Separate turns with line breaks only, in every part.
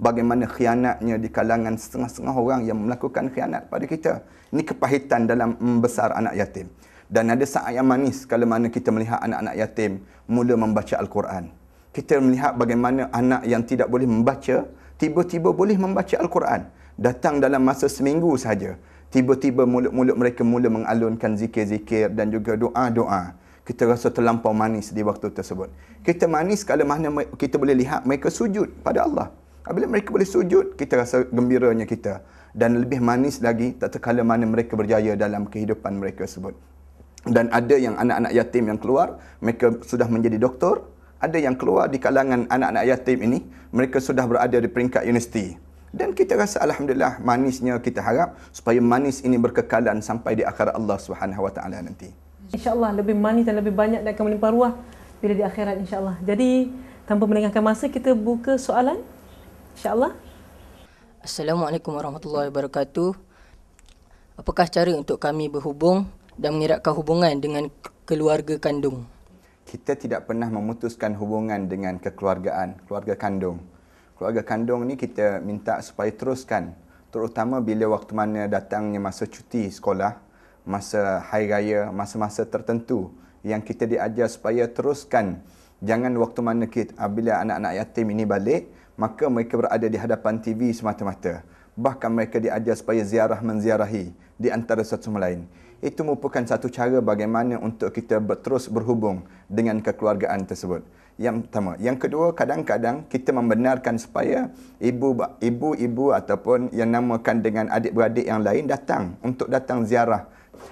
bagaimana khianatnya di kalangan setengah-setengah orang yang melakukan khianat pada kita. Ini kepahitan dalam membesar anak yatim. Dan ada saat yang manis kalau mana kita melihat anak-anak yatim mula membaca Al-Quran. Kita melihat bagaimana anak yang tidak boleh membaca, tiba-tiba boleh membaca Al-Quran. Datang dalam masa seminggu saja. Tiba-tiba mulut-mulut mereka mula mengalunkan zikir-zikir dan juga doa-doa. Kita rasa terlampau manis di waktu tersebut. Kita manis kalau mana kita boleh lihat mereka sujud pada Allah. Apabila mereka boleh sujud, kita rasa gembiranya kita. Dan lebih manis lagi, tak terkala mana mereka berjaya dalam kehidupan mereka tersebut. Dan ada yang anak-anak yatim yang keluar, mereka sudah menjadi doktor. Ada yang keluar di kalangan anak-anak yatim ini, mereka sudah berada di peringkat universiti. Dan kita rasa alhamdulillah manisnya, kita harap supaya manis ini berkekalan sampai di akhirat Allah Subhanahu Wa Taala nanti.
InsyaAllah lebih manis dan lebih banyak dan akan melimpah ruah bila di akhirat insyaAllah. Jadi tanpa melengahkan masa, kita buka soalan insyaAllah.
Assalamualaikum warahmatullahi wabarakatuh. Apakah cara untuk kami berhubung dan mengeratkan hubungan dengan keluarga kandung?
Kita tidak pernah memutuskan hubungan dengan kekeluargaan, keluarga kandung. Keluarga kandung ni kita minta supaya teruskan. Terutama bila waktu mana datangnya masa cuti sekolah, masa hari raya, masa-masa tertentu yang kita diajar supaya teruskan. Jangan waktu mana bila anak-anak yatim ini balik, maka mereka berada di hadapan TV semata-mata. Bahkan mereka diajar supaya ziarah menziarahi di antara satu sama lain. Itu merupakan satu cara bagaimana untuk kita terus berhubung dengan kekeluargaan tersebut. Yang pertama. Yang kedua, kadang-kadang kita membenarkan supaya ibu-ibu ataupun yang namakan dengan adik-beradik yang lain datang untuk datang ziarah.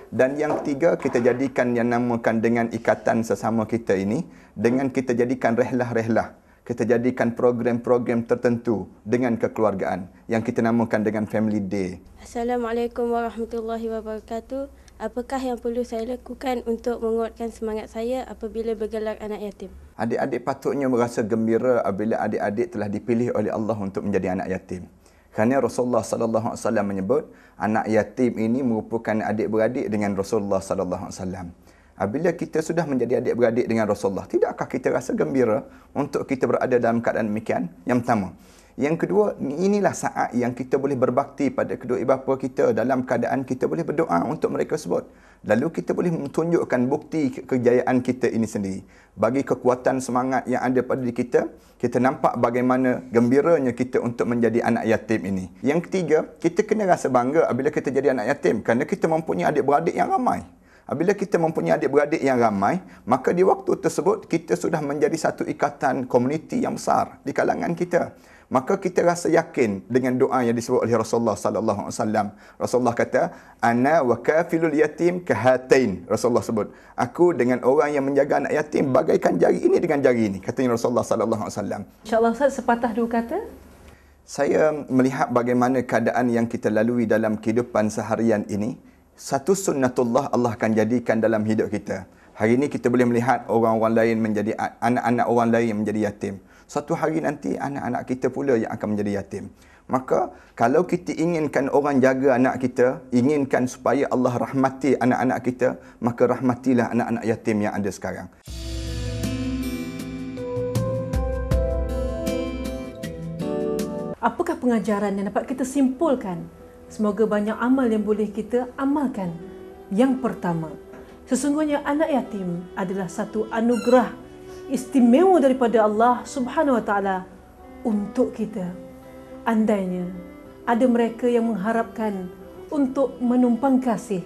Dan yang ketiga, kita jadikan yang namakan dengan ikatan sesama kita ini, dengan kita jadikan rehlah-rehlah. Kita jadikan program-program tertentu dengan kekeluargaan yang kita namakan dengan Family Day.
Assalamualaikum warahmatullahi wabarakatuh. Apakah yang perlu saya lakukan untuk menguatkan semangat saya apabila bergelar anak yatim?
Adik-adik patutnya merasa gembira apabila adik-adik telah dipilih oleh Allah untuk menjadi anak yatim. Kerana Rasulullah sallallahu alaihi wasallam menyebut anak yatim ini merupakan adik-beradik dengan Rasulullah sallallahu alaihi wasallam. Apabila kita sudah menjadi adik-beradik dengan Rasulullah, tidakkah kita rasa gembira untuk kita berada dalam keadaan demikian? Yang pertama. Yang kedua, inilah saat yang kita boleh berbakti pada kedua ibu bapa kita dalam keadaan kita boleh berdoa untuk mereka sebut. Lalu kita boleh menunjukkan bukti kejayaan kita ini sendiri. Bagi kekuatan semangat yang ada pada diri kita, kita nampak bagaimana gembiranya kita untuk menjadi anak yatim ini. Yang ketiga, kita kena rasa bangga apabila kita jadi anak yatim kerana kita mempunyai adik-beradik yang ramai. Apabila kita mempunyai adik-beradik yang ramai, maka di waktu tersebut kita sudah menjadi satu ikatan komuniti yang besar di kalangan kita. Maka kita rasa yakin dengan doa yang disebut oleh Rasulullah sallallahu alaihi wasallam. Rasulullah kata, "Ana wa kafilul yatim kahatain." Rasulullah sebut, aku dengan orang yang menjaga anak yatim bagaikan jari ini dengan jari ini, katanya Rasulullah sallallahu alaihi wasallam.
InsyaAllah Ustaz, sepatah dua kata.
Saya melihat bagaimana keadaan yang kita lalui dalam kehidupan seharian ini, satu sunnatullah Allah akan jadikan dalam hidup kita. Hari ini kita boleh melihat orang-orang lain menjadi anak-anak orang lain yang menjadi yatim. Satu hari nanti anak-anak kita pula yang akan menjadi yatim. Maka kalau kita inginkan orang jaga anak kita, inginkan supaya Allah rahmati anak-anak kita, maka rahmatilah anak-anak yatim yang ada sekarang.
Apakah pengajaran yang dapat kita simpulkan? Semoga banyak amal yang boleh kita amalkan. Yang pertama, sesungguhnya anak yatim adalah satu anugerah istimewa daripada Allah Subhanahu Wa Taala untuk kita. Andainya ada mereka yang mengharapkan untuk menumpang kasih,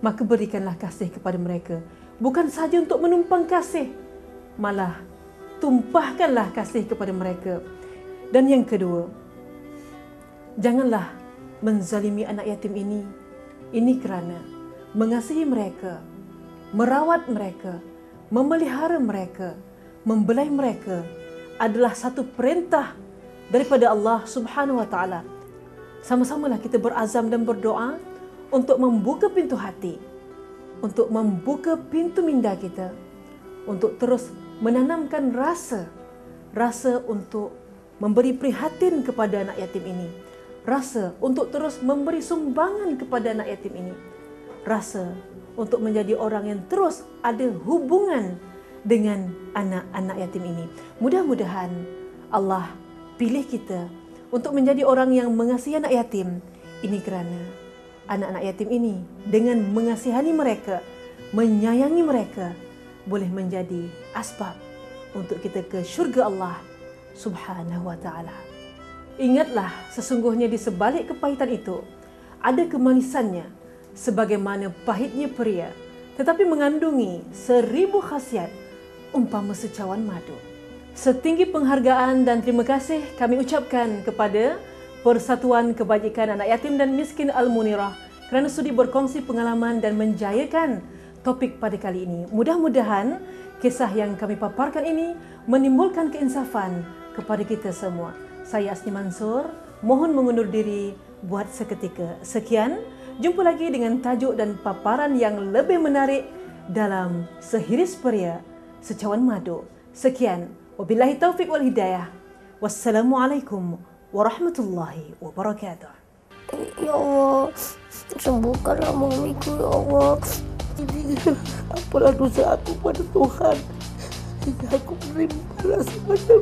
maka berikanlah kasih kepada mereka. Bukan sahaja untuk menumpang kasih, malah tumpahkanlah kasih kepada mereka. Dan yang kedua, janganlah menzalimi anak yatim ini. Ini kerana mengasihi mereka, merawat mereka, memelihara mereka, membelai mereka adalah satu perintah daripada Allah Subhanahu Wa Taala. Sama-samalah kita berazam dan berdoa untuk membuka pintu hati, untuk membuka pintu minda kita, untuk terus menanamkan rasa untuk memberi prihatin kepada anak yatim ini, rasa untuk terus memberi sumbangan kepada anak yatim ini, rasa untuk menjadi orang yang terus ada hubungan dengan anak-anak yatim ini. Mudah-mudahan Allah pilih kita untuk menjadi orang yang mengasihi anak yatim. Ini kerana anak-anak yatim ini dengan mengasihani mereka, menyayangi mereka, boleh menjadi asbab untuk kita ke syurga Allah Subhanahu wa ta'ala. Ingatlah, sesungguhnya di sebalik kepahitan itu ada kemanisannya, sebagaimana pahitnya peria, tetapi mengandungi 1000 khasiat umpama secawan madu. Setinggi penghargaan dan terima kasih kami ucapkan kepada Persatuan Kebajikan Anak Yatim dan Miskin Al-Munirah kerana sudi berkongsi pengalaman dan menjayakan topik pada kali ini. Mudah-mudahan kisah yang kami paparkan ini menimbulkan keinsafan kepada kita semua. Saya Asni Mansur, mohon mengundur diri buat seketika. Sekian, jumpa lagi dengan tajuk dan paparan yang lebih menarik dalam Sehiris Peria, Secawan Madu. Sekian, wabillahi taufiq wal hidayah. Wassalamualaikum warahmatullahi wabarakatuh.
Ya Allah, sembuhkanlah mamiku ya Allah. Apalah dosa aku pada Tuhan hingga aku menerima semacam